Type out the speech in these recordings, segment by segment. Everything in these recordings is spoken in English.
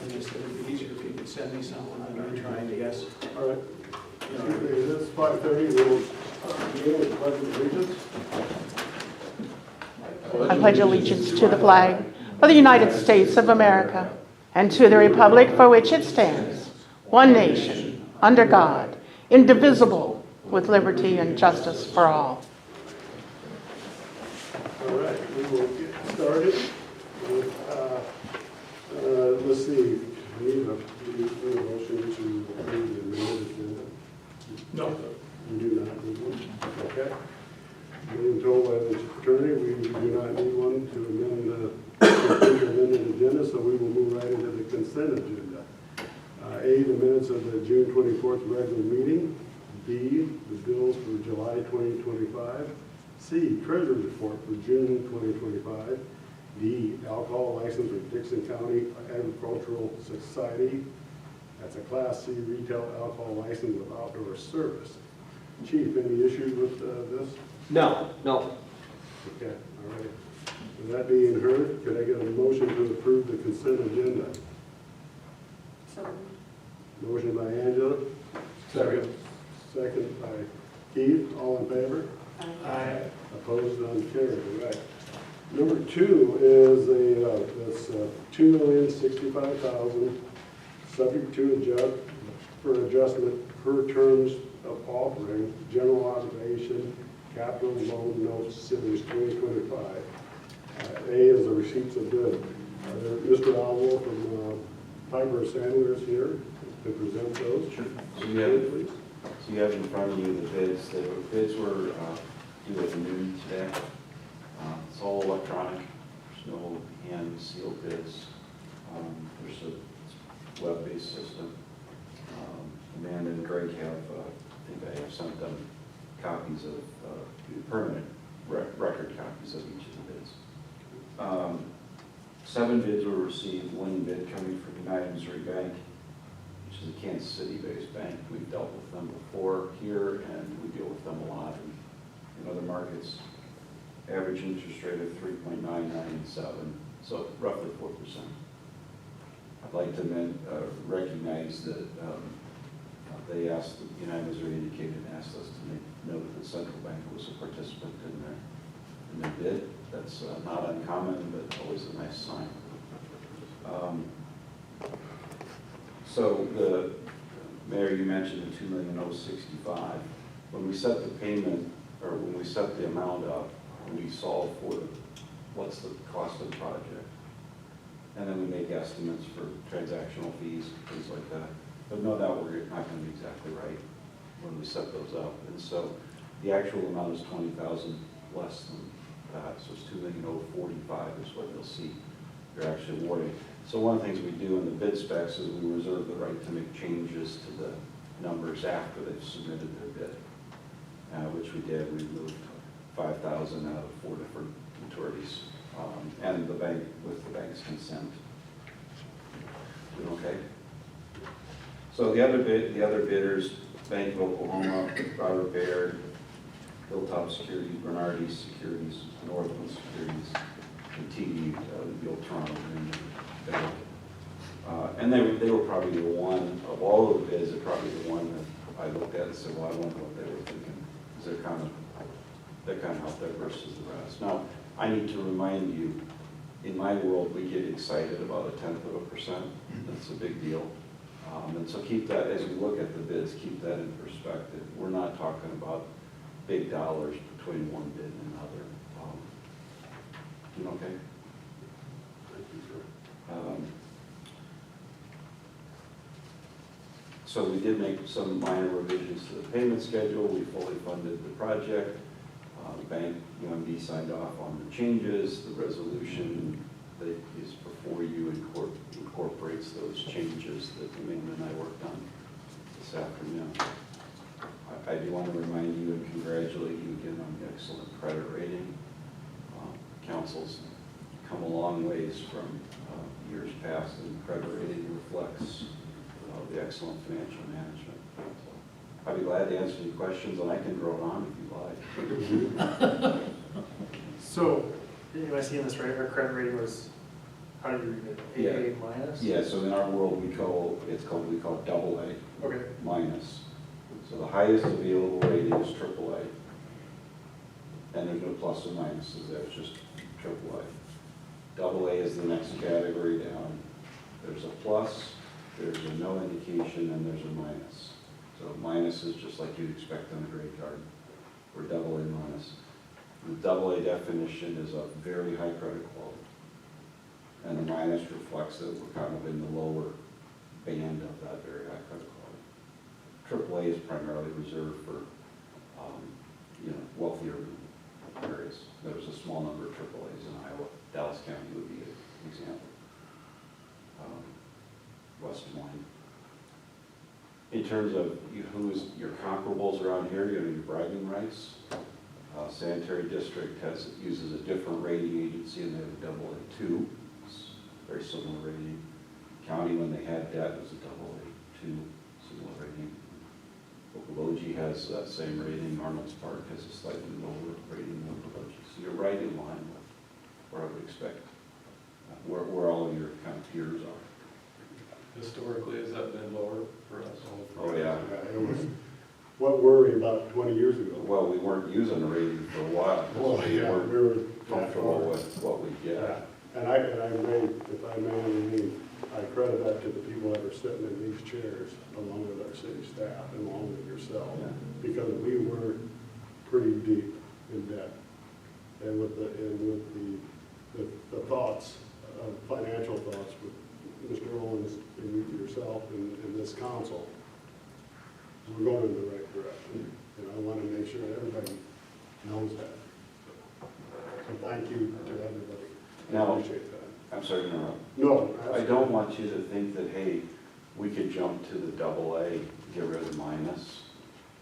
Just that it'd be easier if you could send me someone other than trying to guess. All right. Excuse me, it is 5:30, we'll begin with the pledge of allegiance. I pledge allegiance to the flag of the United States of America and to the republic for which it stands, one nation, under God, indivisible, with liberty and justice for all. All right, we will get started with, let's see, we need a motion to approve the amended agenda. No. We do not need one, okay. Being told by the attorney, we do not need one to amend the amended agenda, so we will move right into the consent agenda. A, the minutes of the June 24th regular meeting. B, the bills for July 2025. C, treasurer's report for June 2025. D, alcohol license for Dixon County Agricultural Society. That's a Class C retail alcohol license with outdoor service. Chief, any issues with this? No. Okay, all right. With that being heard, could I get a motion to approve the consent agenda? Motion by Angela. Second. Second by Keith. All in favor? Aye. Opposed, none carried. All right. Number 2 is that's $2,065,000, subject to adjustment per terms of offering, general obligation, capital loan notes, series 2025. A is the receipts of bid. Mr. Alvo from Piper Sandler is here to present those. Sure. Please. So you have in front of you the bids. The bids were due at noon today. It's all electronic. There's no hand sealed bids. There's a web-based system. Amanda and Greg have, I think I have sent them copies of permanent record copies of each of the bids. 7 bids were received. 1 bid coming from United Missouri Bank, which is a Kansas City-based bank. We've dealt with them before here, and we deal with them a lot in other markets. Average interest rate of 3.997, so roughly 4%. I'd like to recognize that they asked, United Missouri indicated and asked us to make note that Central Bank was a participant in their bid. That's not uncommon, but always a nice sign. So the Mayor, you mentioned the $2,065,000. When we set the payment, or when we set the amount up, we solve for what's the cost of the project. And then we make estimates for transactional fees, things like that. But no doubt we're not going to be exactly right when we set those up. And so the actual amount is $20,000 less than that. So it's $2,045,000 is what you'll see you're actually awarding. So one of the things we do in the bid specs is we reserve the right to make changes to the numbers after they've submitted their bid, which we did. We moved 5,000 out of 4 different maturities, and the bank, with the bank's consent. Okay. So the other bidders, Bank of Oklahoma, Robert Baird, Hilltop Securities, Bernardi Securities, Northland Securities, and TD, the old Toronto Bank. And they were probably the one of all of the bids, probably the one that I looked at and said, well, I wonder what they were thinking, because they're kind of out there versus the rest. Now, I need to remind you, in my world, we get excited about 0.1%. That's a big deal. And so keep that, as we look at the bids, keep that in perspective. We're not talking about big dollars between one bid and another. Okay? So we did make some minor revisions to the payment schedule. We fully funded the project. The bank, UMB, signed off on the changes. The resolution that is before you incorporates those changes that Amanda and I worked on this afternoon. I do want to remind you and congratulate you again on the excellent credit rating. Council's come a long ways from years past, and credit rating reflects the excellent financial management. So I'd be glad to answer any questions, and I can drone on if you like. So, am I seeing this right? Our credit rating was How do you read it? Yeah. AA minus? Yeah, so in our world, we call double A Okay. minus. So the highest available rating is triple A. And there's no plus or minuses there, it's just triple A. Double A is the next category down. There's a plus, there's a no indication, and there's a minus. So minus is just like you'd expect on a grade card, or double A minus. The double A definition is a very high credit quality. And the minus reflects that we're kind of in the lower band of that very high credit quality. Triple A is primarily reserved for, wealthier areas. There's a small number of triple A's in Iowa. Dallas County would be an example. West Des Moines. In terms of who's your comparables around here, your bragging rights, Sanitary District uses a different rating agency, and they have a double A2. It's a very similar rating. County, when they had debt, was a double A2, similar rating. Okoboji has that same rating. Arnold's Park has a slightly lower rating than Okoboji. So you're right in line with where I would expect, where all of your kind of peers are. Historically, has that been lower for us? Oh, yeah. It was what were we about 20 years ago? Well, we weren't using the rating for a while. Well, because we yeah, weren't we were comfortable with what we get. Yeah, and I may, if I may, I credit that to the people that are sitting in these chairs, along with our city staff, and along with yourself, Yeah. because we were pretty deep in debt. And with the thoughts, financial thoughts with Mr. Owens and yourself and this council, we're going in the right direction. And I want to make sure everybody knows that. So thank you to everybody. I Now, appreciate that. I'm sorry to interrupt. No, I don't want you to think that, hey, we could jump to the double A, get rid of the minus.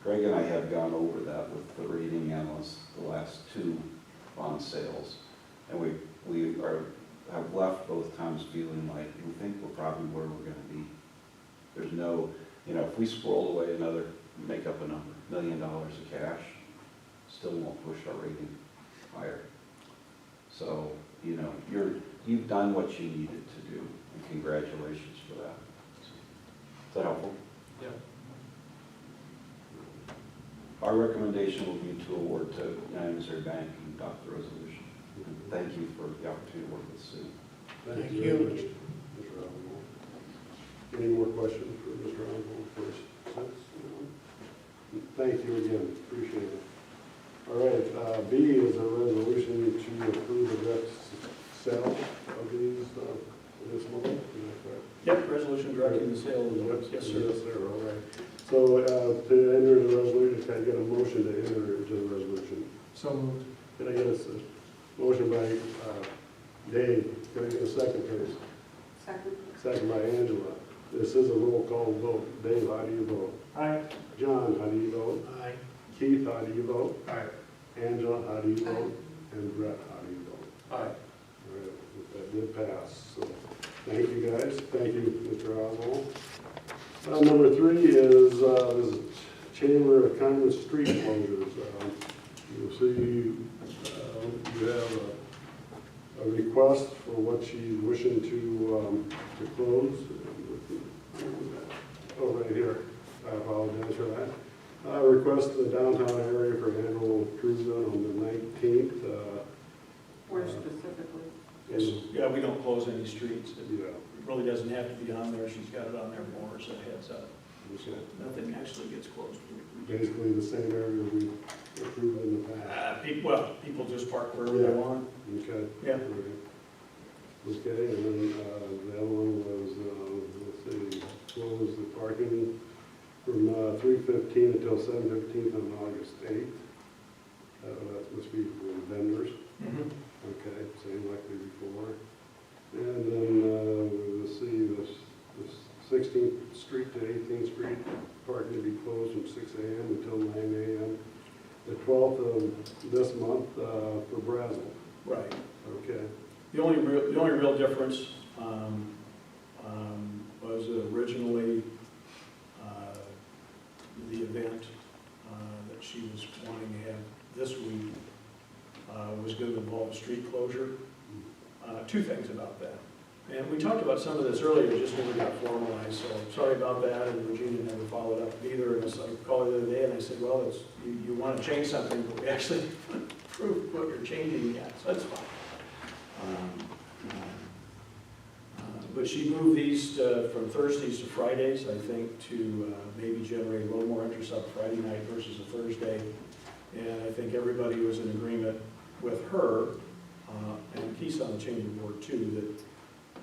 Greg and I have gone over that with the rating analysts the last 2 bond sales. And we have left both times feeling like we think we're probably where we're going to be. There's no, if we squirrel away another, make up a number, $1 million of cash, still won't push our rating higher. So, you've done what you needed to do, and congratulations for that. Is that helpful? Yeah. Our recommendation will be to award to United Missouri Bank and adopt the resolution. And thank you for the opportunity to work with the city. Thank you very much, Mr. Oswald. Any more questions for Mr. Oswald first? Thank you again, appreciate it. All right, B is a resolution to approve the debt sale of these this month. Is that correct? Yep, resolution directing the sale of the, yes, sir. Yes, sir, all right. So to enter the resolution, can I get a motion to enter into the resolution? So moved. Can I get a motion by Dave? Can I get a second, please? Second. Second by Angela. This is a roll call vote. Dave, how do you vote? Aye. John, how do you vote? Aye. Keith, how do you vote? Aye. Angela, how do you vote? And Brett, how do you vote? Aye. All right, that did pass. So thank you, guys. Thank you, Mr. Oswald. Number 3 is Chamber of Commerce street closures. You'll see you have a request for what she's wishing to close. Oh, right here. I apologize for that. Request the downtown area for annual cruise on the 19th. Where specifically? Yes, yeah, we don't close any streets. It Yeah. really doesn't have to be on there. She's got it on there more as a heads up. So nothing actually gets closed. Basically the same area we approved in the past. People just park wherever they want. Okay. Yeah. Okay, and then the other one was, let's see, close the parking from 3:15 until 7:15 on August 8th. That must be for vendors. Okay, same like before. And then, let's see, the 16th Street to 18th Street, parking to be closed from 6 a.m. until 9 a.m. The 12th of this month for Brazel. Right. Okay. The only real difference was originally the event that she was wanting to have this week was going to involve a street closure. 2 things about that. And we talked about some of this earlier, it just never got formalized, so sorry about that, and Virginia never followed up either. And so I called her the other day and I said, well, it's, you want to change something, but we actually proved what you're changing yet, so that's fine. But she moved these from Thursdays to Fridays, I think, to maybe generate a little more interest on Friday night versus a Thursday. And I think everybody was in agreement with her, and Keith's on the chamber board too,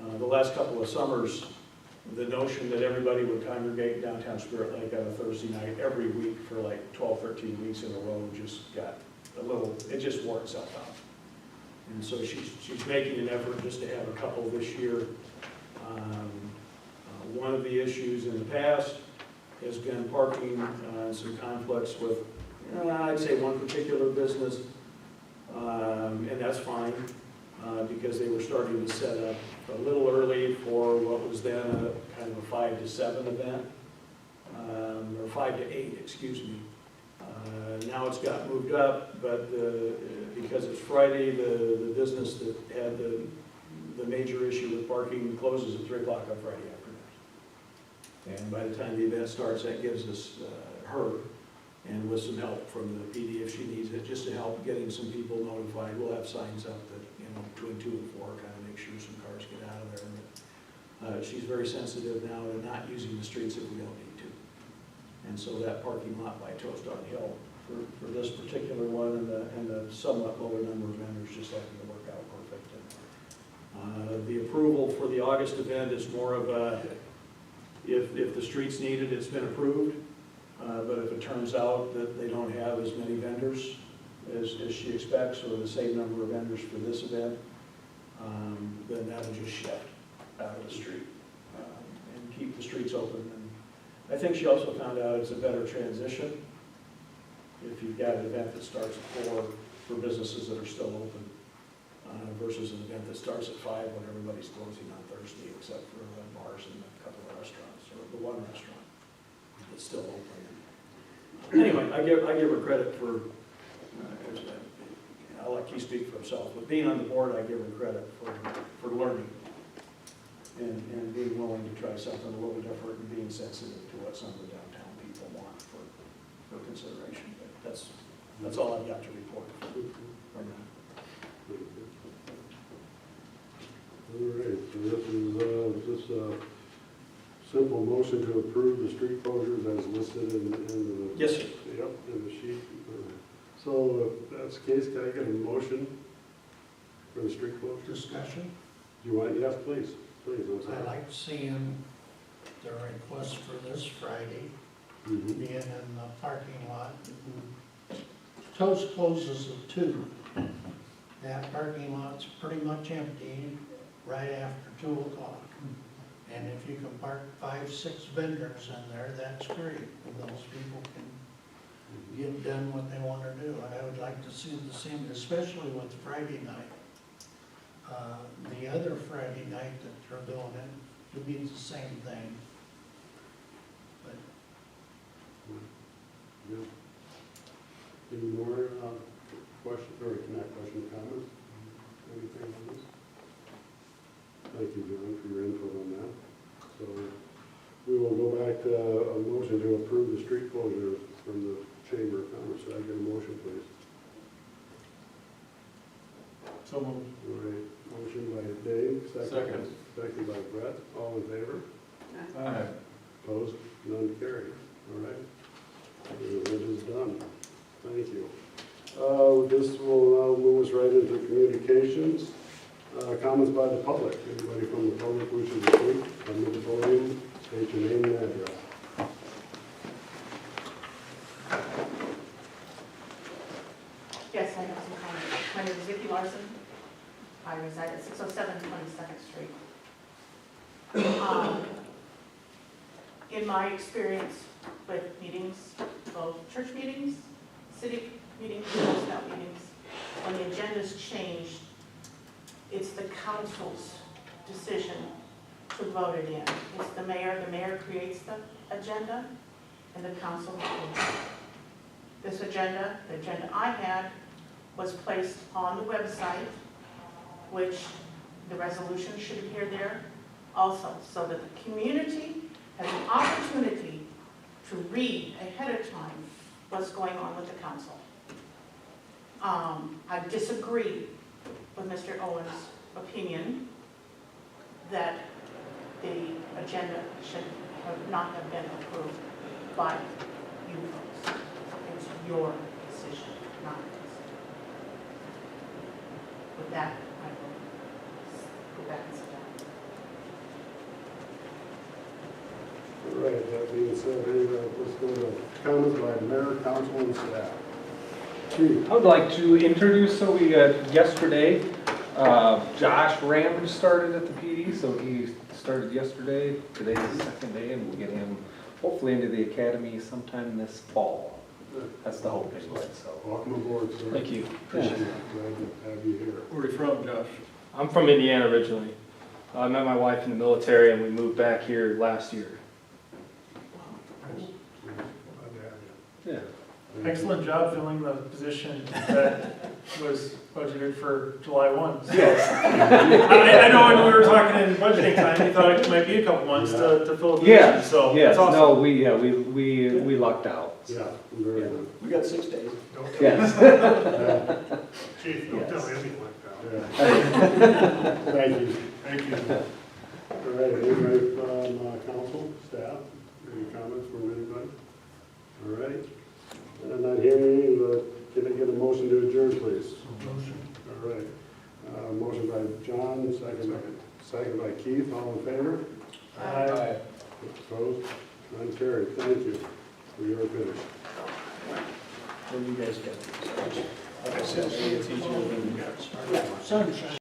that the last couple of summers, the notion that everybody would congregate downtown Spirit Lake on a Thursday night every week for like 12, 13 weeks in a row just got a little, it just wore itself out. And so she's making an effort just to have a couple this year. One of the issues in the past has been parking, some conflicts with, I'd say one particular business, and that's fine, because they were starting to set up a little early for what was then a kind of a 5 to 7 event, or 5 to 8, excuse me. Now it's got moved up, but because it's Friday, the business that had the major issue with parking closes at 3 o'clock on Friday afternoon. And by the time the event starts, that gives us her, and with some help from the PD if she needs it, just to help getting some people notified. We'll have signs up that, between 2 and 4, kind of make sure some cars get out of there. But, she's very sensitive now to not using the streets if we don't need to. And so that parking lot by Toast on Hill for this particular one and the somewhat lower number of vendors just happened to work out perfect. The approval for the August event is more of a, if the streets need it, it's been approved. But if it turns out that they don't have as many vendors as she expects, or the same number of vendors for this event, then that'll just shift out of the street and keep the streets open. And I think she also found out it's a better transition if you've got an event that starts at 4 for businesses that are still open versus an event that starts at 5 when everybody's closing on Thursday, except for bars and a couple of restaurants, or the one restaurant that's still open. Anyway, I give her credit for, I'll let Keith speak for himself, but being on the board, I give her credit for learning and being willing to try something a little different and being sensitive to what some of the downtown people want for consideration. But that's all I've got to report right now. All right, so this is just a simple motion to approve the street closures as listed in the... Yes, sir. Yep, in the sheet. So if that's the case, can I get a motion for the street closure? Discussion. Do you want, yes, please, please, I'm sorry. I like seeing the request for this Friday Mhm. being in the parking lot. Toast closes at 2. That parking lot's pretty much empty right after 2 o'clock. And if you can park 5, 6 vendors in there, that's great. And those people can get done what they want to do. I would like to see the same, especially with Friday night. The other Friday night that they're doing it, to be the same thing. But Yeah. Any more questions, or not question, comments? Anything on this? Thank you, John, for your input on that. So we will go back to a motion to approve the street closure from the Chamber of Commerce. Should I get a motion, please? So moved. All right, motion by Dave, Second. Second by Brett, all in favor? Aye. Opposed? None carried. All right. It is done. Thank you. This will now move us right into communications. Comments by the public. Anybody from the public wishing to speak, come to the podium, state your name and address. Yes, I have some comments. My name is Vicki Larson. I reside at 607 22nd Street. In my experience with meetings, both church meetings, city meetings, Girl Scout meetings, when the agenda's changed, it's the council's decision to vote it in. It's the mayor creates the agenda, and the council approves it. This agenda, the agenda I had, was placed on the website, which the resolution should appear there also, so that the community has an opportunity to read ahead of time what's going on with the council. I disagree with Mr. Owen's opinion that the agenda should not have been approved by you folks. It's your decision, not his. With that, I will go back and sit down. All right, that being said, let's go to comments by mayor, council, and staff. Chief? I would like to introduce, so we got yesterday, Josh Ramage started at the PD, so he started yesterday. Today's the second day, and we'll get him hopefully into the academy sometime this fall. That's the hope anyway, so. Welcome aboard, sir. Thank you. Appreciate it. Glad to have you here. Where are you from, Josh? I'm from Indiana originally. I met my wife in the military and we moved back here last year. Glad to have you. Yeah. Excellent job filling the position that was budgeted for July 1. So, Yes. I know when we were talking in budgeting time, we thought it might be a couple months to fill a position, Yeah, so yes, that's awesome. no, we lucked out. Yeah, very good. We got 6 days. Yes. Chief, don't tell him he went down. Thank you. Thank you. All right, anybody from council, staff, any comments from anybody? All right. And I'm not hearing any, can I get a motion to adjourn, please? Motion. All right. Motion by John, second by Keith, all in favor? Aye. Opposed? None carried. Thank you. We are finished. When you guys get. Like I said, maybe it's easier than. Sunshine.